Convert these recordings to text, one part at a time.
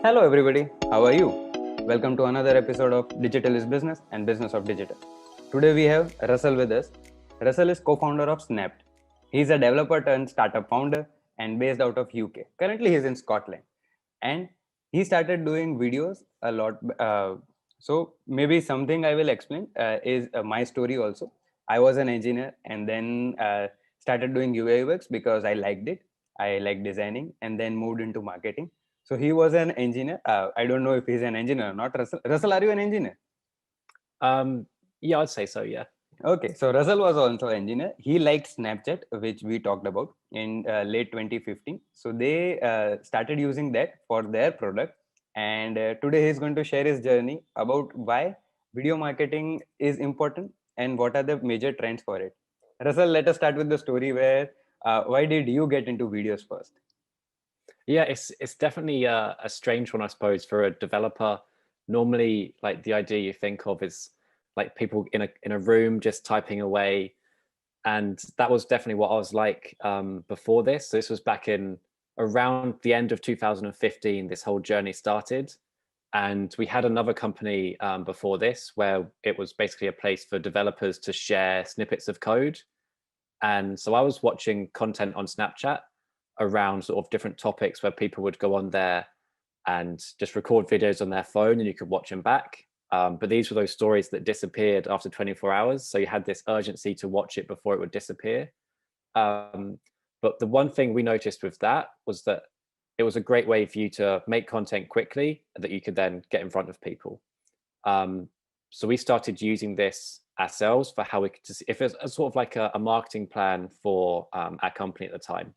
Hello, everybody. How are you? Welcome to another episode of Digital is Business and Business of Digital. Today we have Russell with us. Russell is co-founder of Snapped. He's a developer turned startup founder and based out of UK. Currently, he's in Scotland, and he started doing videos a lot. So maybe something I will explain is my story also. I was an engineer and then started doing UI UX because I liked it. I like designing, and then moved into marketing. So he was an engineer. I don't know if he's an engineer or not. Russell, Russell, are you an engineer? Yeah, I'd say so. Yeah. Okay, so Russell was also an engineer. He liked Snapchat, which we talked about in late 2015. So they started using that for their product. And today he's going to share his journey about why video marketing is important and what are the major trends for it. Russell, let us start with the story where why did you get into videos first? Yeah, it's definitely a strange one, I suppose, for a developer. Normally, like the idea you think of is like people in a room just typing away, and that was definitely what I was like before this. So this was back in around the end of 2015. This whole journey started, and we had another company before this where it was basically a place for developers to share snippets of code. And so I was watching content on Snapchat around sort of different topics where people would go on there and just record videos on their phone and you could watch them back. But these were those stories that disappeared after 24 hours. So you had this urgency to watch it before it would disappear. Um, but the one thing we noticed with that was that it was a great way for you to make content quickly that you could then get in front of people. Um, so we started using this ourselves for how we could, if it's a sort of like a marketing plan for our company at the time.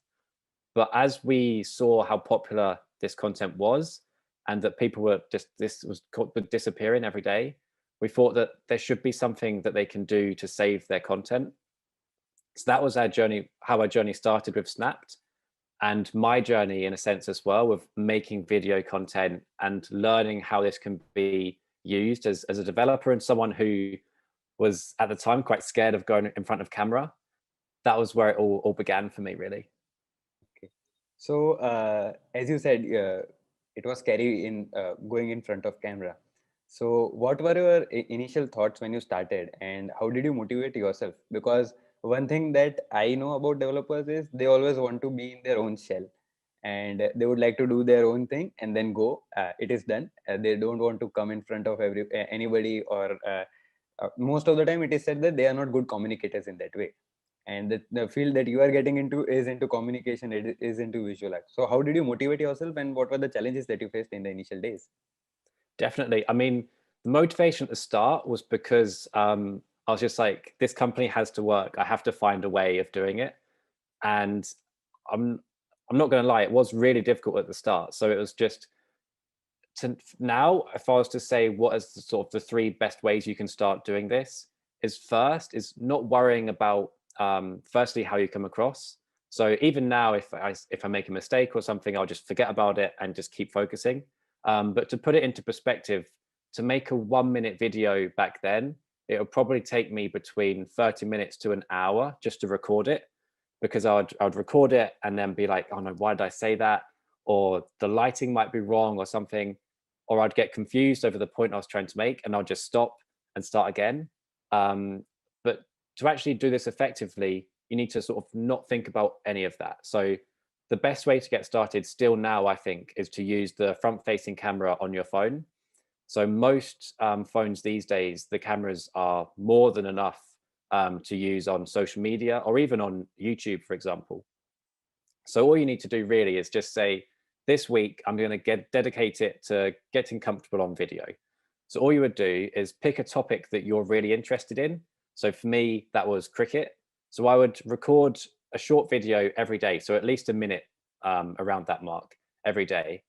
But as we saw how popular this content was and that people were just, this was disappearing every day, we thought that there should be something that they can do to save their content. So that was our journey, how our journey started with Snapped, and my journey in a sense as well, with making video content and learning how this can be used as a developer and someone who was at the time quite scared of going in front of camera. That was where it all began for me, really. Okay. So, as you said, it was scary in going in front of camera. So, what were your initial thoughts when you started, and how did you motivate yourself? Because one thing that I know about developers is they always want to be in their own shell, and they would like to do their own thing and then go. It is done. They don't want to come in front of anybody, or most of the time, it is said that they are not good communicators in that way, and the field that you are getting into is into communication, it is into visual art. So how did you motivate yourself, and what were the challenges that you faced in the initial days? Definitely. I mean, the motivation at the start was because I was just like, this company has to work. I have to find a way of doing it. And I'm I'm not going to lie, it was really difficult at the start. So it was just to now, if I was to say what is the sort of the three best ways you can start doing this, is first is not worrying about firstly how you come across. So even now, if I make a mistake or something, I'll just forget about it and just keep focusing. But to put it into perspective, to make a 1 minute video back then, it would probably take me between 30 minutes to an hour just to record it, because I'd record it and then be like, oh no, why did I say that? Or the lighting might be wrong or something, or I'd get confused over the point I was trying to make and I'll just stop and start again. But to actually do this effectively, you need to sort of not think about any of that. So the best way to get started still now, I think, is to use the front facing camera on your phone. So most phones these days, the cameras are more than enough to use on social media or even on YouTube, for example. So all you need to do really is just say, this week, I'm going to dedicate it to getting comfortable on video. So all you would do is pick a topic that you're really interested in. So for me, that was cricket. So I would record a short video every day. So at least a minute around that mark every day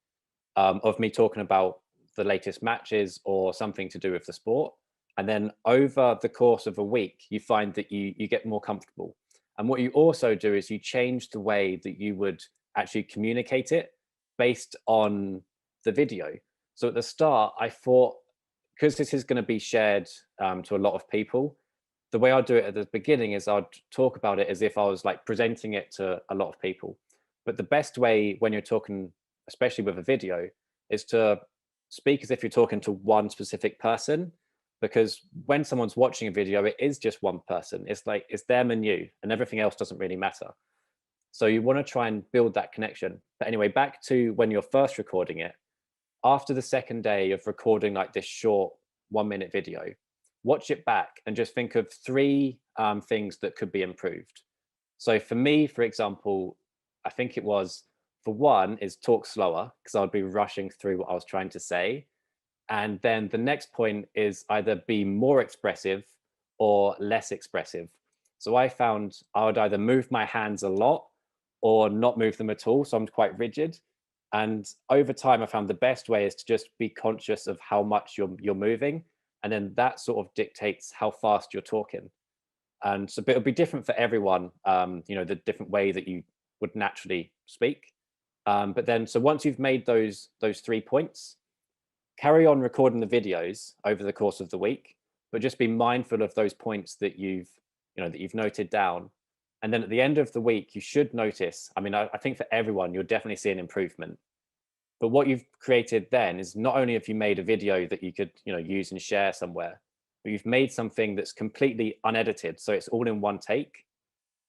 of me talking about the latest matches or something to do with the sport. And then over the course of a week, you find that you get more comfortable. And what you also do is you change the way that you would actually communicate it based on the video. So at the start, I thought, because this is going to be shared to a lot of people, the way I'd do it at the beginning is I'd talk about it as if I was like presenting it to a lot of people. But the best way when you're talking, especially with a video, is to speak as if you're talking to one specific person, because when someone's watching a video, it is just one person. It's like it's them and you, and everything else doesn't really matter. So you want to try and build that connection. But anyway, back to when you're first recording it, after the second day of recording like this short 1 minute video, watch it back and just think of three things that could be improved. So for me, for example, I think it was, for one, is talk slower, because I would be rushing through what I was trying to say. And then the next point is either be more expressive or less expressive. So I found I would either move my hands a lot or not move them at all. So I'm quite rigid. And over time, I found the best way is to just be conscious of how much you're moving. And then that sort of dictates how fast you're talking. And so, but it'll be different for everyone, the different way that you would naturally speak. But then, so once you've made those 3 points, carry on recording the videos over the course of the week, but just be mindful of those points that you've noted down. And then at the end of the week, you should notice, I mean, I think for everyone, you'll definitely see an improvement. But what you've created then is not only have you made a video that you could, use and share somewhere, but you've made something that's completely unedited. So it's all in one take,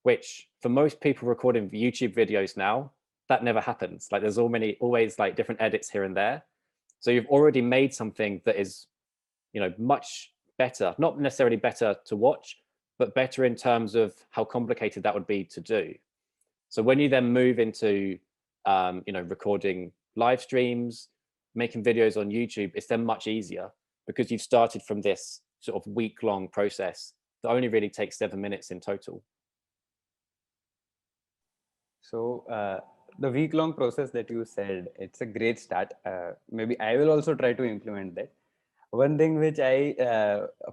which for most people recording YouTube videos now, that never happens. Like there's always like different edits here and there. So you've already made something that is, much better, not necessarily better to watch, but better in terms of how complicated that would be to do. So when you then move into, recording live streams, making videos on YouTube, it's then much easier because you've started from this sort of week-long process that only really takes 7 minutes in total. So the week-long process that you said, it's a great start. Maybe I will also try to implement that. One thing which I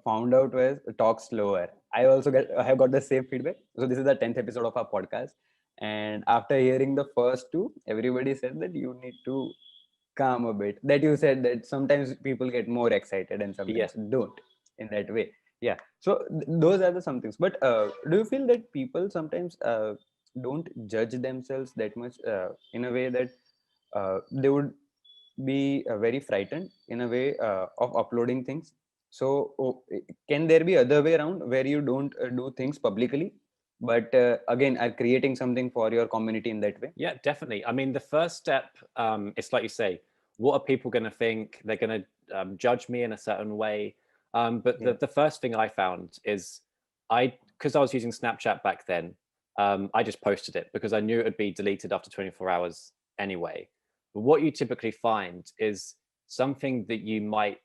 found out was talk slower. I have got the same feedback. So this is the 10th episode of our podcast, and after hearing the first two, everybody said that you need to calm a bit. That you said that sometimes people get more excited and sometimes don't in that way. Yeah. So those are the some things. But do you feel that people sometimes don't judge themselves that much in a way that they would be very frightened in a way of uploading things? So can there be other way around where you don't do things publicly, but again are creating something for your community in that way? Yeah, definitely. I mean, the first step, it's like you say, what are people going to think? They're going to judge me in a certain way. But Yeah. the first thing I found is because I was using Snapchat back then, I just posted it because I knew it would be deleted after 24 hours anyway. But what you typically find is something that you might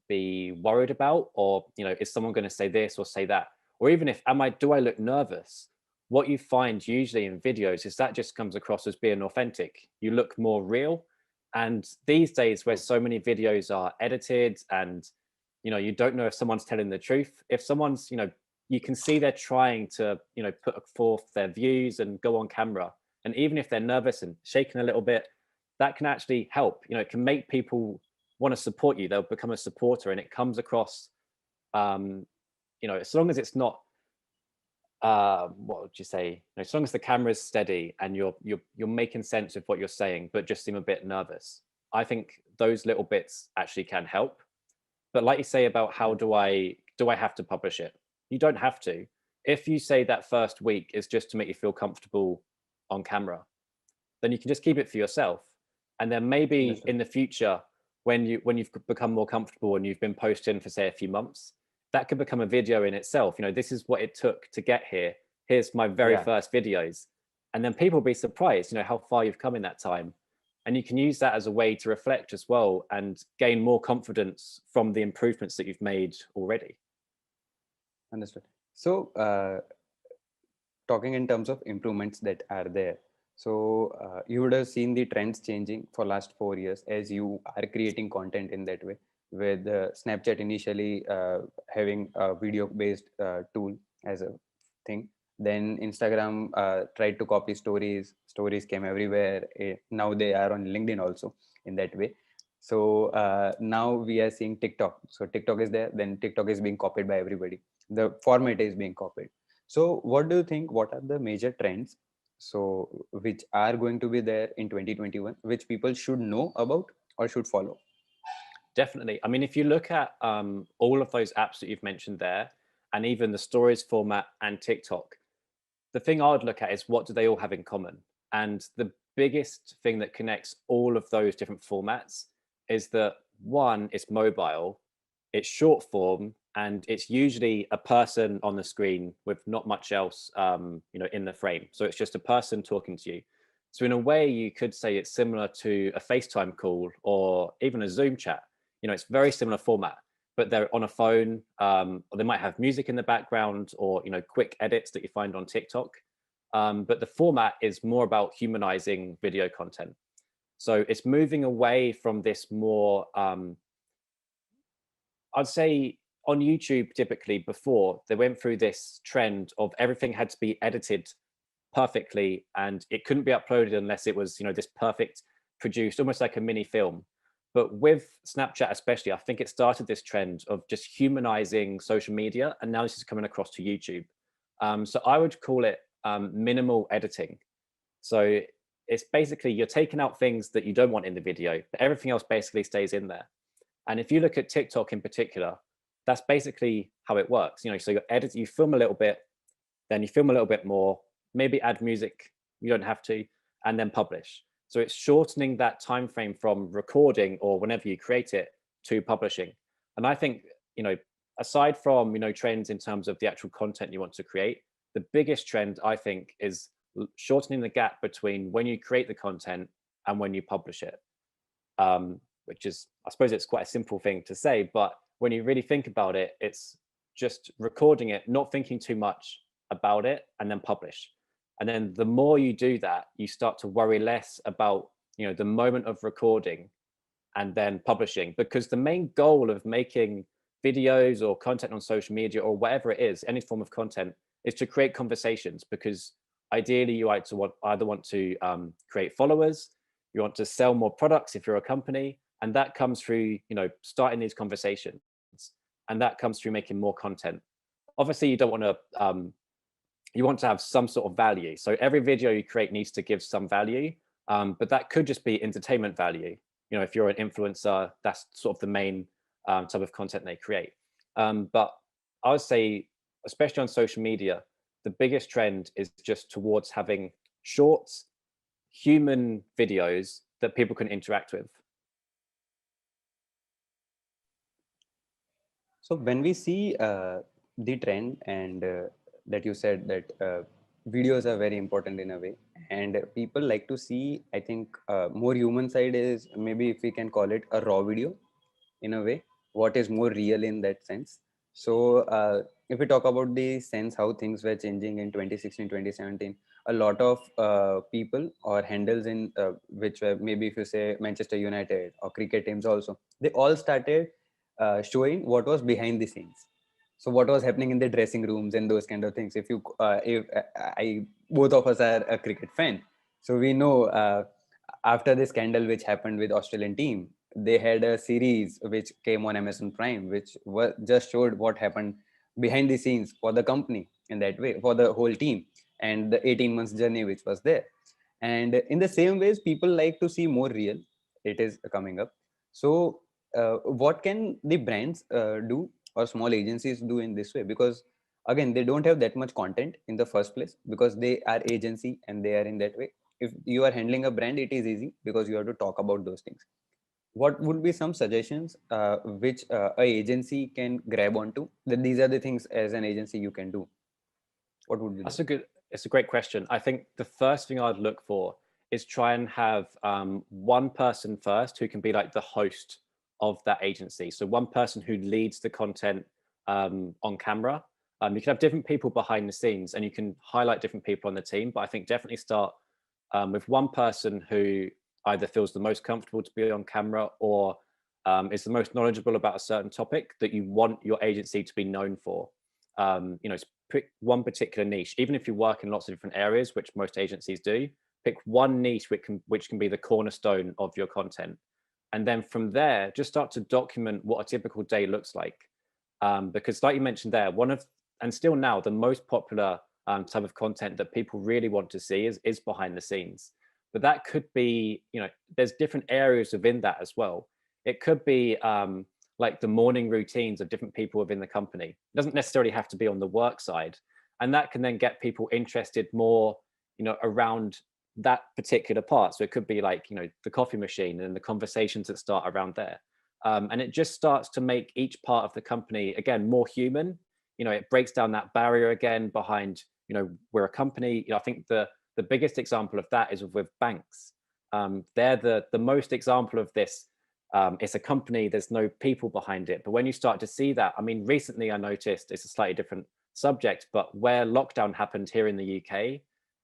be worried about, or, is someone going to say this or say that? Or even if, do I look nervous? What you find usually in videos is that just comes across as being authentic. You look more real. And these days, where so many videos are edited and you don't know if someone's telling the truth, if someone's, you can see they're trying to, put forth their views and go on camera. And even if they're nervous and shaking a little bit, that can actually help. It can make people want to support you. They'll become a supporter, and it comes across, as long as it's not what would you say, as long as the camera is steady and you're making sense of what you're saying but just seem a bit nervous, I think those little bits actually can help. But like you say about how do I have to publish it, you don't have to. If you say that first week is just to make you feel comfortable on camera, then you can just keep it for yourself. And then maybe Understood. in the future, when you've become more comfortable and you've been posting for say a few months, that could become a video in itself. This is what it took to get here. Here's my very Yeah. first videos. And then people will be surprised, how far you've come in that time. And you can use that as a way to reflect as well and gain more confidence from the improvements that you've made already. Understood. So talking in terms of improvements that are there, so you would have seen the trends changing for last 4 years as you are creating content in that way, with Snapchat initially having a video based tool as a thing. Then Instagram tried to copy stories came everywhere. Now they are on LinkedIn also in that way. So now we are seeing TikTok. So TikTok is there, then TikTok is being copied by everybody. The format is being copied. So what do you think, what are the major trends, so which are going to be there in 2021, which people should know about, or should follow? Definitely. I mean, if you look at all of those apps that you've mentioned there, and even the stories format and TikTok, the thing I would look at is what do they all have in common? And the biggest thing that connects all of those different formats is that one, it's mobile, it's short form, and it's usually a person on the screen with not much else, in the frame. So it's just a person talking to you. So in a way, you could say it's similar to a FaceTime call or even a Zoom chat. It's very similar format, but they're on a phone, or they might have music in the background, or quick edits that you find on TikTok. But the format is more about humanizing video content. So it's moving away from this more, I'd say on YouTube, typically before they went through this trend of everything had to be edited perfectly and it couldn't be uploaded unless it was, this perfect produced, almost like a mini film. But with Snapchat, especially, I think it started this trend of just humanizing social media. And now this is coming across to YouTube. So I would call it minimal editing. So it's basically you're taking out things that you don't want in the video, but everything else basically stays in there. And if you look at TikTok in particular, that's basically how it works. So you film a little bit, then you film a little bit more, maybe add music, you don't have to, and then publish. So it's shortening that time frame from recording or whenever you create it to publishing. And I think, you know, aside from, trends in terms of the actual content you want to create, the biggest trend I think is shortening the gap between when you create the content and when you publish it. Which is, I suppose it's quite a simple thing to say, but when you really think about it, it's just recording it, not thinking too much about it, and then publish. And then the more you do that, you start to worry less about, the moment of recording and then publishing, because the main goal of making videos or content on social media or whatever it is, any form of content, is to create conversations. Because ideally you either want to create followers, you want to sell more products if you're a company, and that comes through starting these conversations, and that comes through making more content. Obviously you don't want to you want to have some sort of value, so every video you create needs to give some value, but that could just be entertainment value. If you're an influencer, that's sort of the main type of content they create. But I would say, especially on social media, the biggest trend is just towards having shorts, human videos that people can interact with. So when we see the trend, and that you said that videos are very important in a way, and people like to see, I think more human side is, maybe if we can call it a raw video in a way, what is more real in that sense. So if we talk about the sense how things were changing in 2016, 2017, a lot of people or handles in which were, maybe if you say Manchester United or cricket teams also, they all started showing what was behind the scenes. So what was happening in the dressing rooms and those kind of things. If I both of us are a cricket fan, so we know after the scandal which happened with Australian team, they had a series which came on Amazon Prime, which just showed what happened behind the scenes for the company, in that way, for the whole team, and the 18 months journey which was there. And in the same ways, people like to see more real. It is coming up. So what can the brands do, or small agencies do in this way? Because again, they don't have that much content in the first place, because they are agency and they are in that way. If you are handling a brand, it is easy because you have to talk about those things. What would be some suggestions which a agency can grab onto, that these are the things as an agency you can do? What would be that? It's a great question. I think the first thing I'd look for is try and have one person first who can be like the host of that agency. So one person who leads the content on camera. You can have different people behind the scenes and you can highlight different people on the team, but I think definitely start with one person who either feels the most comfortable to be on camera or is the most knowledgeable about a certain topic that you want your agency to be known for. Pick one particular niche, even if you work in lots of different areas, which most agencies do. Pick one niche which can be the cornerstone of your content, and then from there, just start to document what a typical day looks like. Because, like you mentioned there, and still now, the most popular type of content that people really want to see is behind the scenes, but that could be, there's different areas within that as well. It could be like the morning routines of different people within the company. It doesn't necessarily have to be on the work side, and that can then get people interested more, around that particular part. So it could be like, the coffee machine and the conversations that start around there. And it just starts to make each part of the company again more human. It breaks down that barrier again behind, we're a company. I think the biggest example of that is with banks. They're the most example of this. It's a company, there's no people behind it. But when you start to see that, I mean, recently I noticed, it's a slightly different subject, but where lockdown happened here in the UK,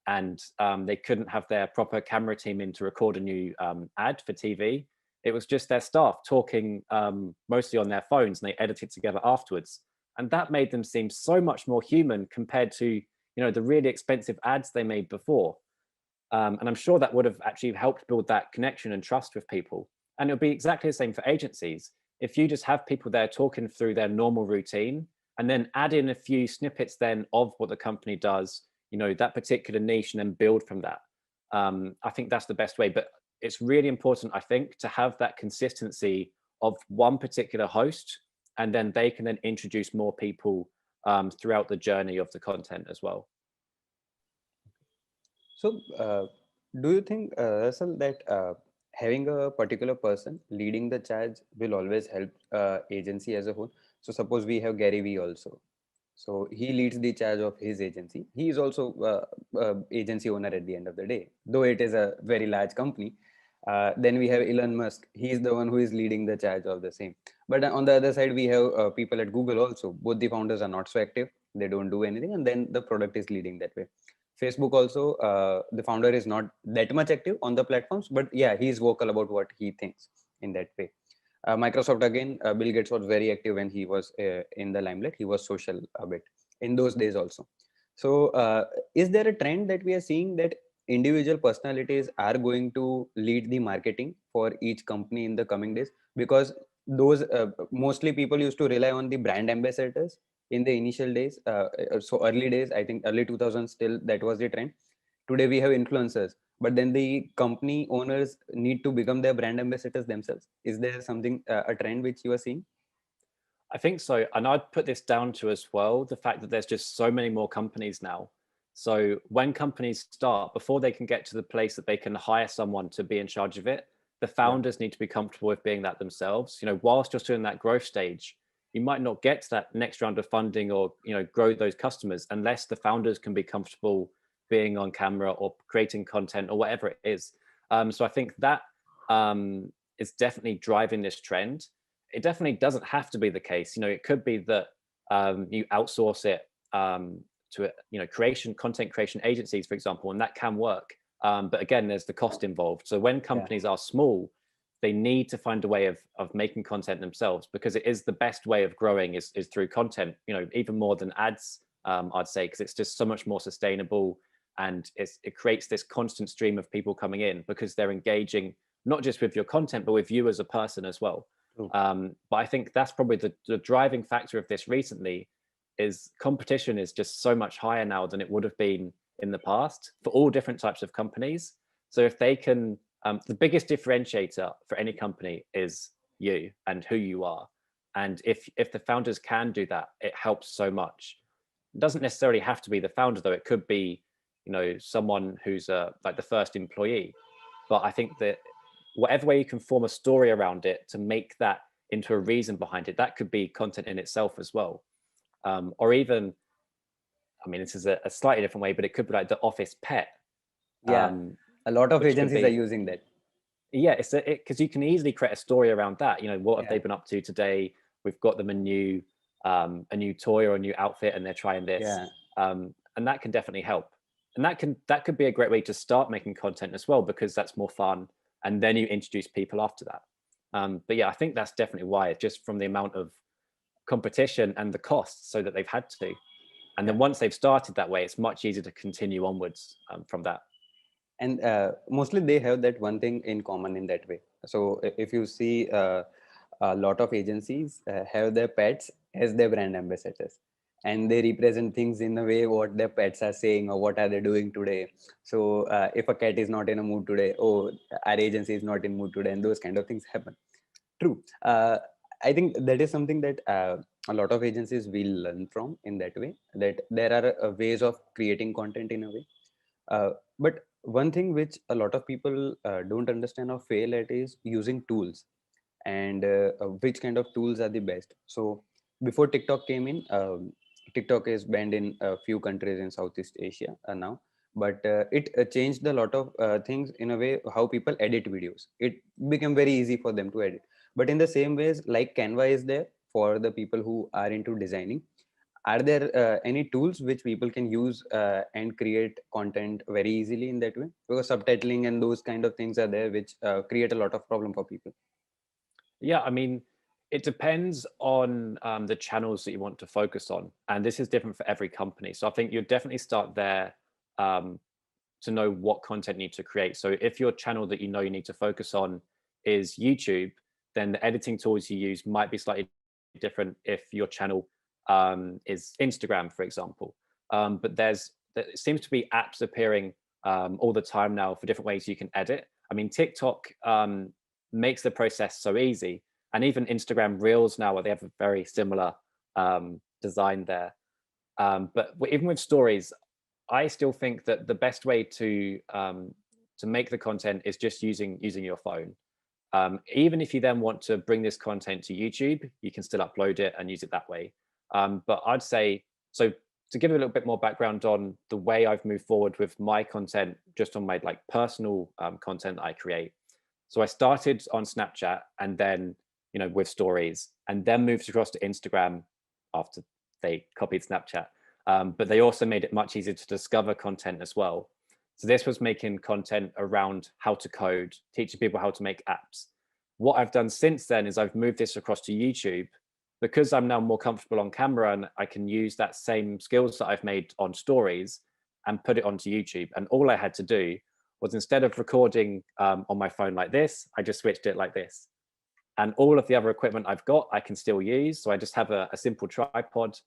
and they couldn't have their proper camera team in to record a new ad for TV. It was just their staff talking mostly on their phones, and they edited together afterwards. And that made them seem so much more human compared to, the really expensive ads they made before. And I'm sure that would have actually helped build that connection and trust with people. And it'll be exactly the same for agencies. If you just have people there talking through their normal routine and then add in a few snippets then of what the company does, that particular niche, and then build from that. I think that's the best way. But it's really important, I think, to have that consistency of one particular host, and then they can then introduce more people throughout the journey of the content as well. So, do you think, Russell, that having a particular person leading the charge will always help agency as a whole? So, suppose we have Gary Vee also. So he leads the charge of his agency. He is also agency owner at the end of the day, though it is a very large company. Then we have Elon Musk. He is the one who is leading the charge of the same. But on the other side, we have people at Google also. Both the founders are not so active. They don't do anything, and then the product is leading that way. Facebook also, the founder is not that much active on the platforms, but yeah, he is vocal about what he thinks in that way. Microsoft again, Bill Gates was very active when he was in the limelight. He was social a bit in those days also. So, is there a trend that we are seeing that individual personalities are going to lead the marketing for each company in the coming days? Because those mostly people used to rely on the brand ambassadors in the initial days. So early days, I think early 2000s, still that was the trend. Today we have influencers, but then the company owners need to become their brand ambassadors themselves. Is there something, a trend which you are seeing? I think so. And I'd put this down to as well the fact that there's just so many more companies now. So when companies start, before they can get to the place that they can hire someone to be in charge of it, the Yeah, founders need to be comfortable with being that themselves. Whilst you're still in that growth stage, you might not get to that next round of funding or, grow those customers unless the founders can be comfortable being on camera or creating content or whatever it is. So I think that is definitely driving this trend. It definitely doesn't have to be the case. It could be that you outsource it to content creation agencies, for example, and that can work. But again, there's the cost involved. So when yeah, companies are small, they need to find a way of making content themselves, because it is the best way of growing is through content. Even more than ads, I'd say, because it's just so much more sustainable, and it creates this constant stream of people coming in because they're engaging not just with your content but with you as a person as well. true. But I think that's probably the driving factor of this recently is competition is just so much higher now than it would have been in the past for all different types of companies. So if they can, the biggest differentiator for any company is you and who you are. And if the founders can do that, it helps so much. It doesn't necessarily have to be the founder, though. It could be, someone who's like the first employee. But I think that whatever way you can form a story around it to make that into a reason behind it, that could be content in itself as well. Or even, I mean, this is a slightly different way, but it could be like the office pet, Yeah, a lot of which could agencies are be, using that. yeah, it's because you can easily create a story around that. What have Yeah, they been up to today? We've got them a new toy or a new outfit, and they're trying this, yeah. and that can definitely help. And that could be a great way to start making content as well, because that's more fun, and then you introduce people after that. But yeah, I think that's definitely why, just from the amount of competition and the costs, so that they've had to. And Yeah. then once they've started that way, it's much easier to continue onwards from that. And mostly they have that one thing in common in that way. So if you see, a lot of agencies have their pets as their brand ambassadors, and they represent things in a way what their pets are saying or what are they doing today. So if a cat is not in a mood today, oh, our agency is not in mood today, and those kind of things happen. True. I think that is something that a lot of agencies will learn from in that way, that there are ways of creating content in a way. But one thing which a lot of people don't understand or fail at is using tools, and which kind of tools are the best. So before TikTok came in, TikTok is banned in a few countries in Southeast Asia now, but it changed a lot of things in a way how people edit videos. It became very easy for them to edit. But in the same ways, like Canva is there for the people who are into designing, are there any tools which people can use and create content very easily in that way? Because subtitling and those kind of things are there, which create a lot of problem for people. Yeah, I mean, it depends on the channels that you want to focus on, and this is different for every company. So I think you'll definitely start there um, to know what content you need to create. So if your channel that you know you need to focus on is YouTube, then the editing tools you use might be slightly different if your channel is Instagram, for example. But there seems to be apps appearing all the time now for different ways you can edit. I mean, TikTok makes the process so easy, and even Instagram Reels now, where they have a very similar design there. But even with stories, I still think that the best way to make the content is just using your phone. Even if you then want to bring this content to YouTube, you can still upload it and use it that way. But I'd say, so to give you a little bit more background on the way I've moved forward with my content, just on my like personal content that I create. So I started on Snapchat, and then with stories, and then moved across to Instagram after they copied Snapchat. But they also made it much easier to discover content as well. So this was making content around how to code, teaching people how to make apps. What I've done since then is I've moved this across to YouTube, because I'm now more comfortable on camera, and I can use that same skills that I've made on stories and put it onto YouTube. And all I had to do was, instead of recording on my phone like this, I just switched it like this. And all of the other equipment I've got, I can still use. So I just have a simple tripod,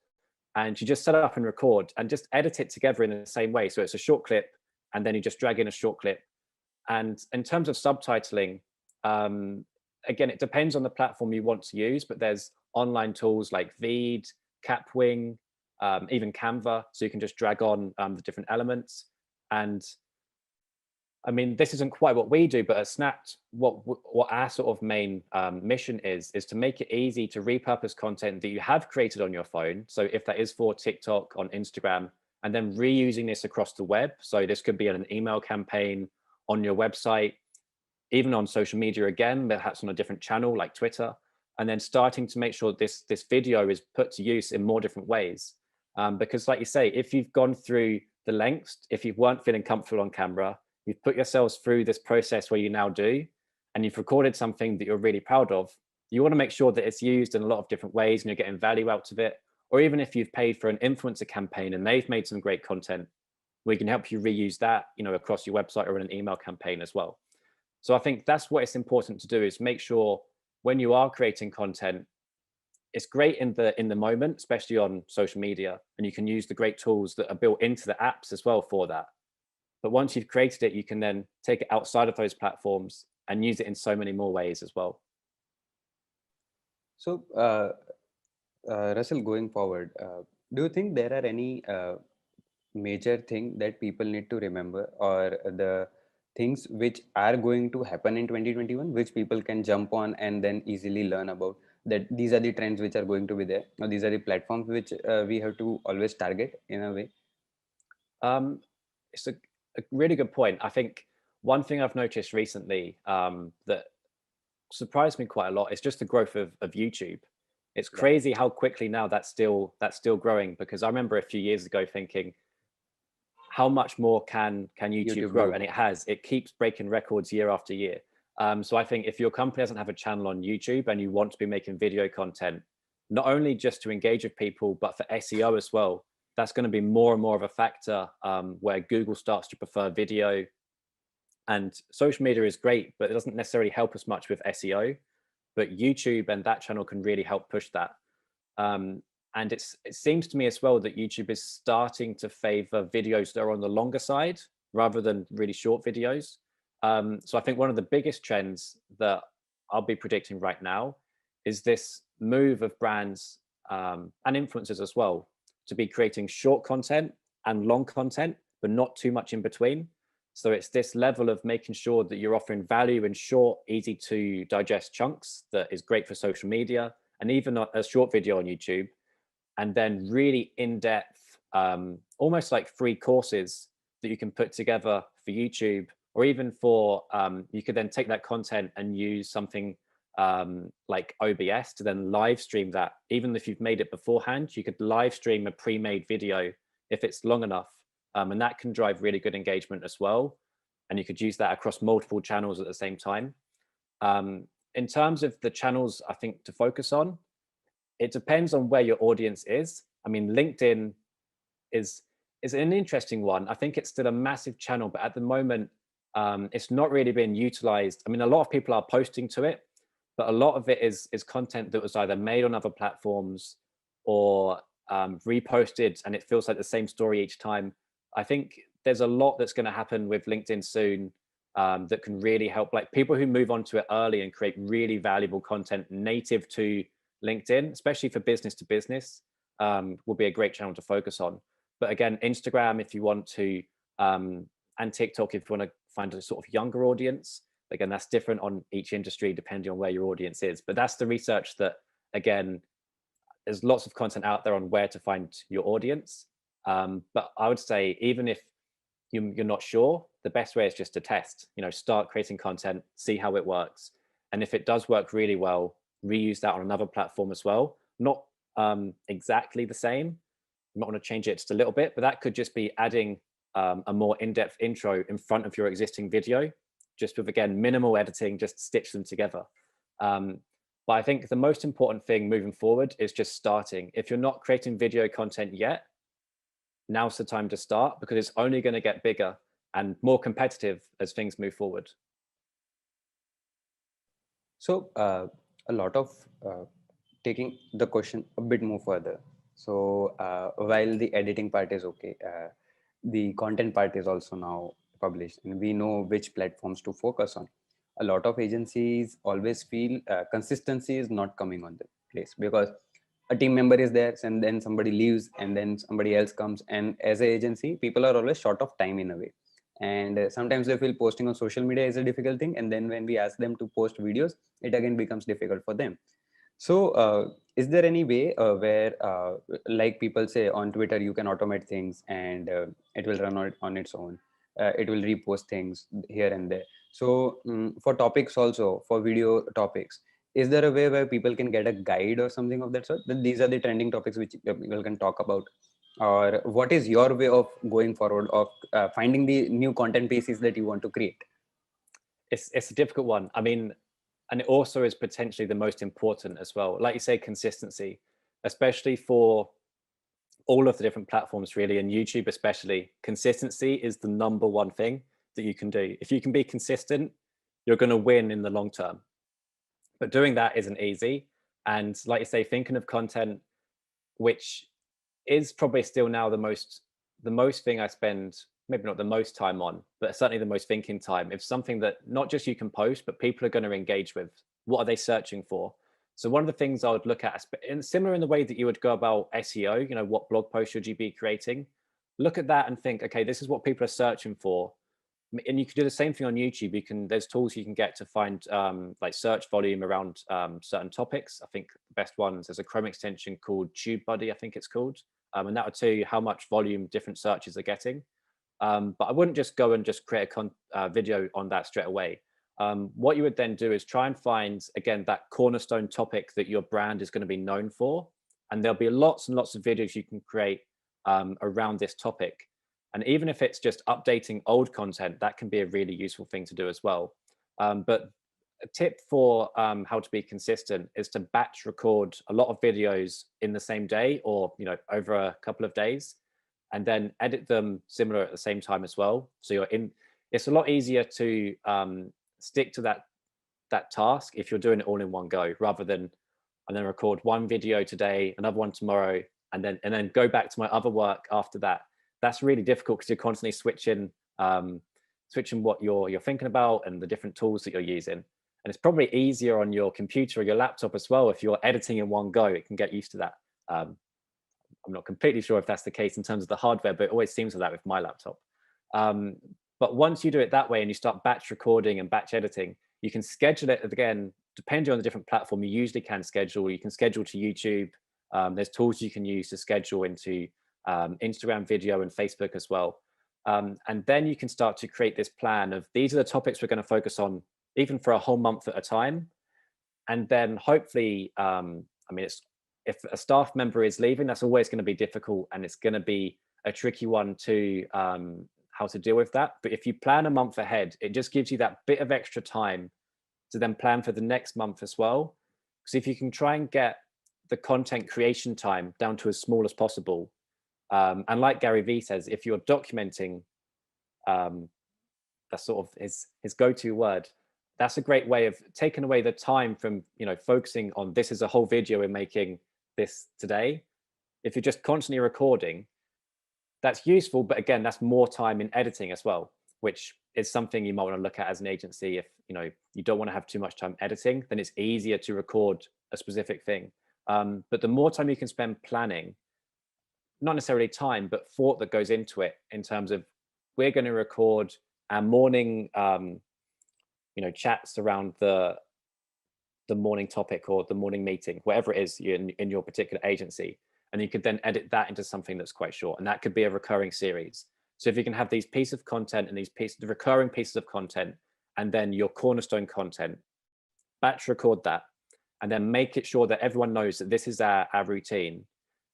and you just set it up and record and just edit it together in the same way. So it's a short clip, and then you just drag in a short clip. And in terms of subtitling, um, again, it depends on the platform you want to use, but there's online tools like Veed, Capwing, even Canva. So you can just drag on the different elements. And I mean, this isn't quite what we do, but at Snapped, what our sort of main mission is to make it easy to repurpose content that you have created on your phone. So if that is for TikTok, on Instagram, and then reusing this across the web. So this could be an email campaign, on your website, even on social media again, perhaps on a different channel like Twitter, and then starting to make sure this video is put to use in more different ways. Because like you say, if you've gone through the lengths, if you weren't feeling comfortable on camera, you've put yourselves through this process where you now do, and you've recorded something that you're really proud of, you want to make sure that it's used in a lot of different ways and you're getting value out of it. Or even if you've paid for an influencer campaign and they've made some great content, we can help you reuse that, across your website or in an email campaign as well. So I think that's what it's important to do, is make sure when you are creating content, it's great in the moment, especially on social media, and you can use the great tools that are built into the apps as well for that. But once you've created it, you can then take it outside of those platforms and use it in so many more ways as well. So, Russell, going forward, do you think there are any major thing that people need to remember, or the things which are going to happen in 2021, which people can jump on and then easily learn about, that these are the trends which are going to be there, or these are the platforms which we have to always target in a way? Um, it's a really good point. I think one thing I've noticed recently that surprised me quite a lot is just the growth of YouTube. It's Yeah, crazy how quickly now that's still growing, because I remember a few years ago thinking, how much more can YouTube YouTube grow? grow. And it has. It keeps breaking records year after year. So I think if your company doesn't have a channel on YouTube and you want to be making video content, not only just to engage with people, but for SEO as well, that's going to be more and more of a factor, where Google starts to prefer video. And social media is great, but it doesn't necessarily help us much with SEO. But YouTube and that channel can really help push that. Um, And it seems to me as well that YouTube is starting to favor videos that are on the longer side rather than really short videos. So I think one of the biggest trends that I'll be predicting right now is this move of brands and influencers as well to be creating short content and long content, but not too much in between. So it's this level of making sure that you're offering value in short, easy to digest chunks that is great for social media, and even a short video on YouTube, and then really in-depth, almost like free courses that you can put together for YouTube, or even for you could then take that content and use something like OBS to then live stream that. Even if you've made it beforehand, you could live stream a pre-made video if it's long enough, and that can drive really good engagement as well. And you could use that across multiple channels at the same time. In terms of the channels, I think to focus on, it depends on where your audience is. I mean, LinkedIn is is an interesting one. I think it's still a massive channel, but at the moment, it's not really being utilized. I mean, a lot of people are posting to it, but a lot of it is content that was either made on other platforms or reposted, and it feels like the same story each time. I think there's a lot that's going to happen with LinkedIn soon that can really help, like people who move onto it early and create really valuable content native to LinkedIn, especially for business to business, will be a great channel to focus on. But again, Instagram, if you want to, and TikTok, if you want to find a sort of younger audience, again, that's different on each industry depending on where your audience is. But that's the research that, again, there's lots of content out there on where to find your audience. But I would say, even if you're not sure, the best way is just to test, start creating content, see how it works. And if it does work really well, reuse that on another platform as well. Not exactly the same. You might want to change it just a little bit, but that could just be adding a more in-depth intro in front of your existing video, just with, again, minimal editing, just stitch them together. But I think the most important thing moving forward is just starting. If you're not creating video content yet, now's the time to start, because it's only going to get bigger and more competitive as things move forward. So a lot of taking the question a bit more further. So while the editing part is okay, the content part is also now published, and we know which platforms to focus on. A lot of agencies always feel consistency is not coming on the place, because a team member is there and then somebody leaves and then somebody else comes, and as an agency people are always short of time in a way. And sometimes they feel posting on social media is a difficult thing, and then when we ask them to post videos, it again becomes difficult for them. So is there any way where like people say on Twitter you can automate things and it will run on its own, it will repost things here and there. So for topics, also for video topics, is there a way where people can get a guide or something of that sort, that these are the trending topics which people can talk about? Or what is your way of going forward of finding the new content pieces that you want to create? It's a difficult one. I mean, and it also is potentially the most important as well. Like you say, consistency, especially for all of the different platforms, really, and YouTube especially. Consistency is the number one thing that you can do. If you can be consistent, you're going to win in the long term. But doing that isn't easy. And like you say, thinking of content, which is probably still now the most thing I spend, maybe not the most time on, but certainly the most thinking time. It's something that not just you can post, but people are going to engage with. What are they searching for? So one of the things I would look at, and similar in the way that you would go about SEO, what blog post should you be creating? Look at that and think, okay, this is what people are searching for. And you can do the same thing on YouTube. There's tools you can get to find like search volume around certain topics. I think the best ones, there's a Chrome extension called TubeBuddy, I think it's called. And that will tell you how much volume different searches are getting. But I wouldn't just go and just create a video on that straight away. What you would then do is try and find, again, that cornerstone topic that your brand is going to be known for. And there'll be lots and lots of videos you can create around this topic. And even if it's just updating old content, that can be a really useful thing to do as well. But a tip for how to be consistent is to batch record a lot of videos in the same day, or over a couple of days, and then edit them similar at the same time as well. So it's a lot easier to stick to that task if you're doing it all in one go, rather than and then record one video today, another one tomorrow, and then go back to my other work after that. That's really difficult because you're constantly switching what you're thinking about and the different tools that you're using. And it's probably easier on your computer or your laptop as well. If you're editing in one go, it can get used to that. I'm not completely sure if that's the case in terms of the hardware, but it always seems like that with my laptop. Um, but once you do it that way and you start batch recording and batch editing, you can schedule it again, depending on the different platform. You usually can schedule. You can schedule to YouTube. There's tools you can use to schedule into Instagram video and Facebook as well. And then you can start to create this plan of these are the topics we're going to focus on, even for a whole month at a time. And then hopefully, I mean, if a staff member is leaving, that's always going to be difficult, and it's going to be a tricky one to how to deal with that. But if you plan a month ahead, it just gives you that bit of extra time to then plan for the next month as well. Because if you can try and get the content creation time down to as small as possible, and like Gary Vee says, if you're documenting, that's sort of his go-to word. That's a great way of taking away the time from, focusing on this is a whole video we're making this today. If you're just constantly recording, that's useful, but again, that's more time in editing as well, which is something you might want to look at as an agency. If you don't want to have too much time editing, then it's easier to record a specific thing. But the more time you can spend planning, not necessarily time, but thought that goes into it, in terms of we're going to record our morning chats around the morning topic or the morning meeting, whatever it is in your particular agency. And you could then edit that into something that's quite short. And that could be a recurring series. So if you can have these pieces of content and the recurring pieces of content, and then your cornerstone content, batch record that, and then make it sure that everyone knows that this is our routine.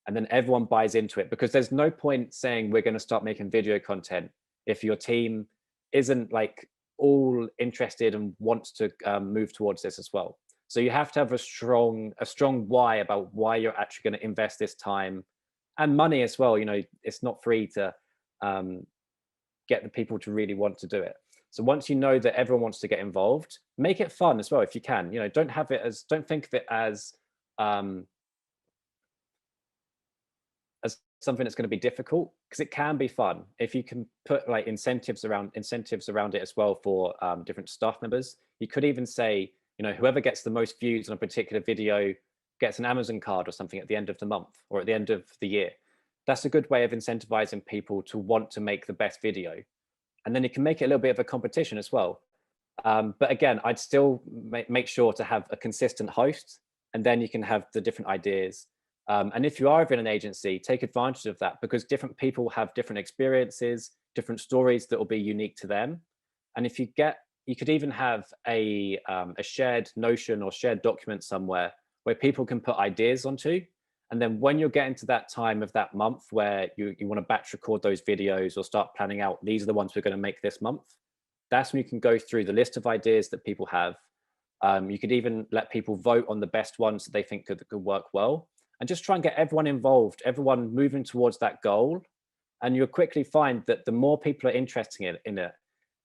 And then everyone buys into it, because there's no point saying we're going to start making video content if your team isn't like all interested and wants to move towards this as well. So you have to have a strong why about why you're actually going to invest this time and money as well. It's not free to get the people to really want to do it. So once you know that everyone wants to get involved, make it fun as well if you can. Don't think of it as something that's going to be difficult, because it can be fun if you can put like incentives around it as well for different staff members. You could even say, whoever gets the most views on a particular video gets an Amazon card or something at the end of the month or at the end of the year. That's a good way of incentivizing people to want to make the best video. And then you can make it a little bit of a competition as well. But again, I'd still make sure to have a consistent host, and then you can have the different ideas. And if you are in an agency, take advantage of that, because different people have different experiences, different stories that will be unique to them. And if you could even have a shared Notion or shared document somewhere where people can put ideas onto. And then when you're getting to that time of that month where you want to batch record those videos or start planning out, these are the ones we're going to make this month, that's when you can go through the list of ideas that people have. You could even let people vote on the best ones that they think could work well, and just try and get everyone involved, everyone moving towards that goal. And you'll quickly find that the more people are interested in it,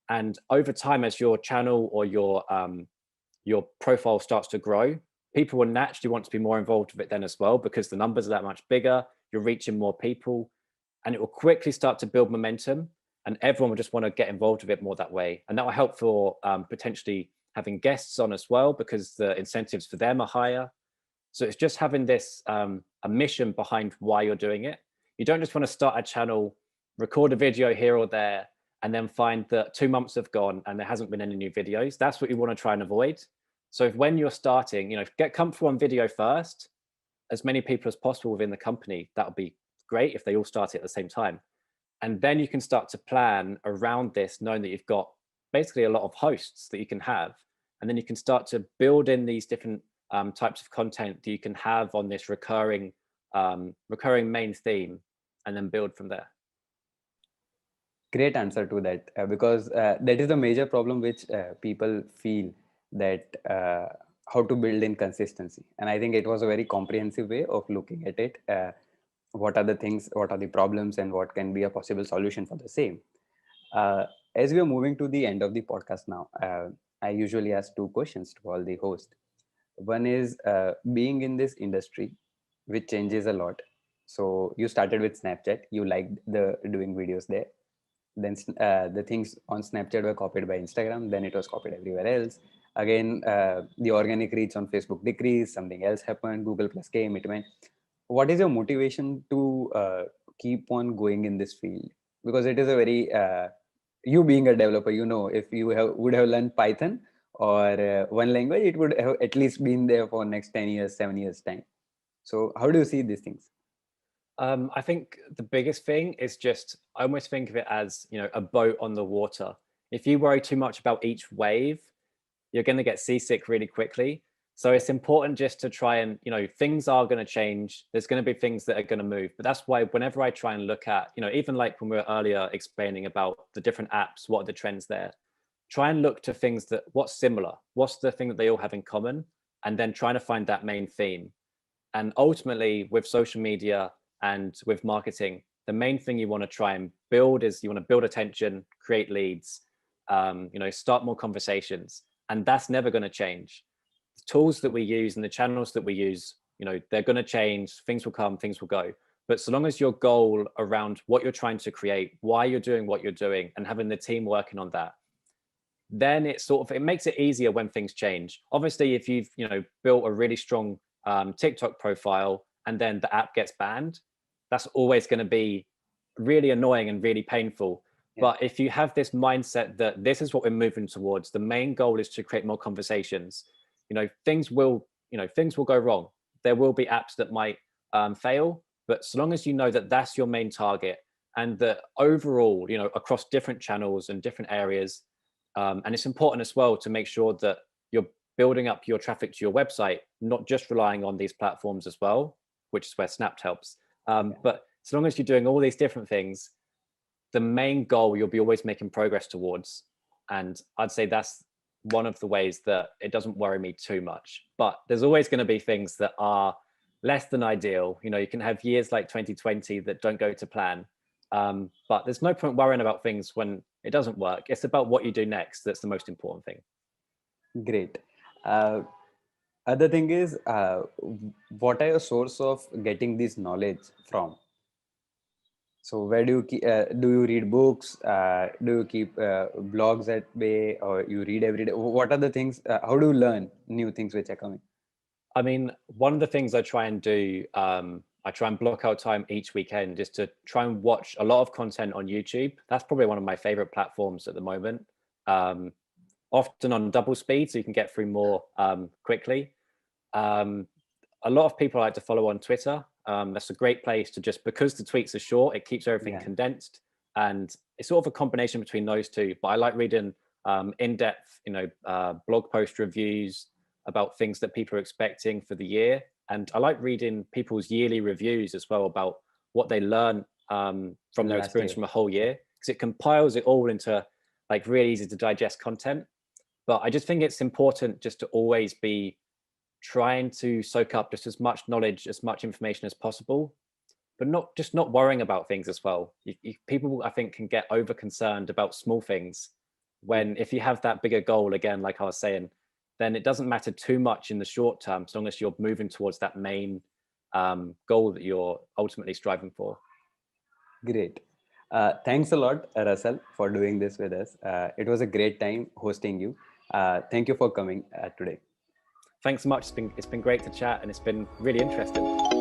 and over time, as your channel or your profile starts to grow, people will naturally want to be more involved with it then as well, because the numbers are that much bigger, you're reaching more people, and it will quickly start to build momentum, and everyone will just want to get involved with it more that way. And that will help for potentially having guests on as well, because the incentives for them are higher. So it's just having this a mission behind why you're doing it. You don't just want to start a channel, record a video here or there, and then find that 2 months have gone and there hasn't been any new videos. That's what you want to try and avoid. So if when you're starting, get comfortable on video first, as many people as possible within the company, that would be great if they all start it at the same time. And then you can start to plan around this, knowing that you've got basically a lot of hosts that you can have. And then you can start to build in these different types of content that you can have on this recurring main theme, and then build from there. Great answer to that, because that is the major problem which people feel, that how to build in consistency. And I think it was a very comprehensive way of looking at it. What are the things, what are the problems, and what can be a possible solution for the same. As we are moving to the end of the podcast now, I usually ask 2 questions to all the hosts. One is being in this industry, which changes a lot. So you started with Snapchat. You liked the doing videos there. Then the things on Snapchat were copied by Instagram. Then it was copied everywhere else. Again, the organic reach on Facebook decreased. Something else happened. Google Plus came. It went. What is your motivation to keep on going in this field? Because it is a very you being a developer, if you would have learned Python or one language, it would have at least been there for next 10 years, 7 years time. So how do you see these things? I think the biggest thing is just, I almost think of it as, a boat on the water. If you worry too much about each wave, you're going to get seasick really quickly. So it's important just to try and, things are going to change. There's going to be things that are going to move. But that's why whenever I try and look at, even like when we were earlier explaining about the different apps, what are the trends there? Try and look to things that what's similar, what's the thing that they all have in common, and then trying to find that main theme. And ultimately, with social media and with marketing, the main thing you want to try and build is you want to build attention, create leads, start more conversations, and that's never going to change. The tools that we use and the channels that we use, they're going to change. Things will come, things will go. But so long as your goal around what you're trying to create, why you're doing what you're doing, and having the team working on that, then it makes it easier when things change. Obviously, if you've built a really strong TikTok profile and then the app gets banned, that's always going to be really annoying and really painful. Yeah. But if you have this mindset that this is what we're moving towards, the main goal is to create more conversations. Things will go wrong. There will be apps that might fail, but so long as you know that that's your main target, and that overall, across different channels and different areas, and it's important as well to make sure that you're building up your traffic to your website, not just relying on these platforms as well, which is where Snapped helps. But so long as you're doing all these different things, the main goal you'll be always making progress towards. And I'd say that's one of the ways that it doesn't worry me too much. But there's always going to be things that are less than ideal. You can have years like 2020 that don't go to plan. But there's no point worrying about things when it doesn't work. It's about what you do next that's the most important thing. Great. Other thing is, what are your source of getting this knowledge from? So where do you read books? Do you keep blogs at bay, or you read every day? What are the things? How do you learn new things which are coming? I mean, one of the things I try and do, I try and block out time each weekend just to try and watch a lot of content on YouTube. That's probably one of my favorite platforms at the moment. Often on double speed, so you can get through more quickly. A lot of people I like to follow on Twitter. That's a great place to just, because the tweets are short, it keeps everything condensed. And it's sort of a combination between those two. But I like reading in-depth, blog post reviews about things that people are expecting for the year. And I like reading people's yearly reviews as well about what they learn from their experience from a whole year, because it compiles it all into like really easy to digest content. But I just think it's important just to always be trying to soak up just as much knowledge, as much information as possible, but not worrying about things as well. People, I think, can get over concerned about small things, when if you have that bigger goal, again, like I was saying, then it doesn't matter too much in the short term, as long as you're moving towards that main goal that you're ultimately striving for. Great. Thanks a lot, Russell, for doing this with us. It was a great time hosting you. Thank you for coming today. Thanks so much. It's been great to chat, and it's been really interesting.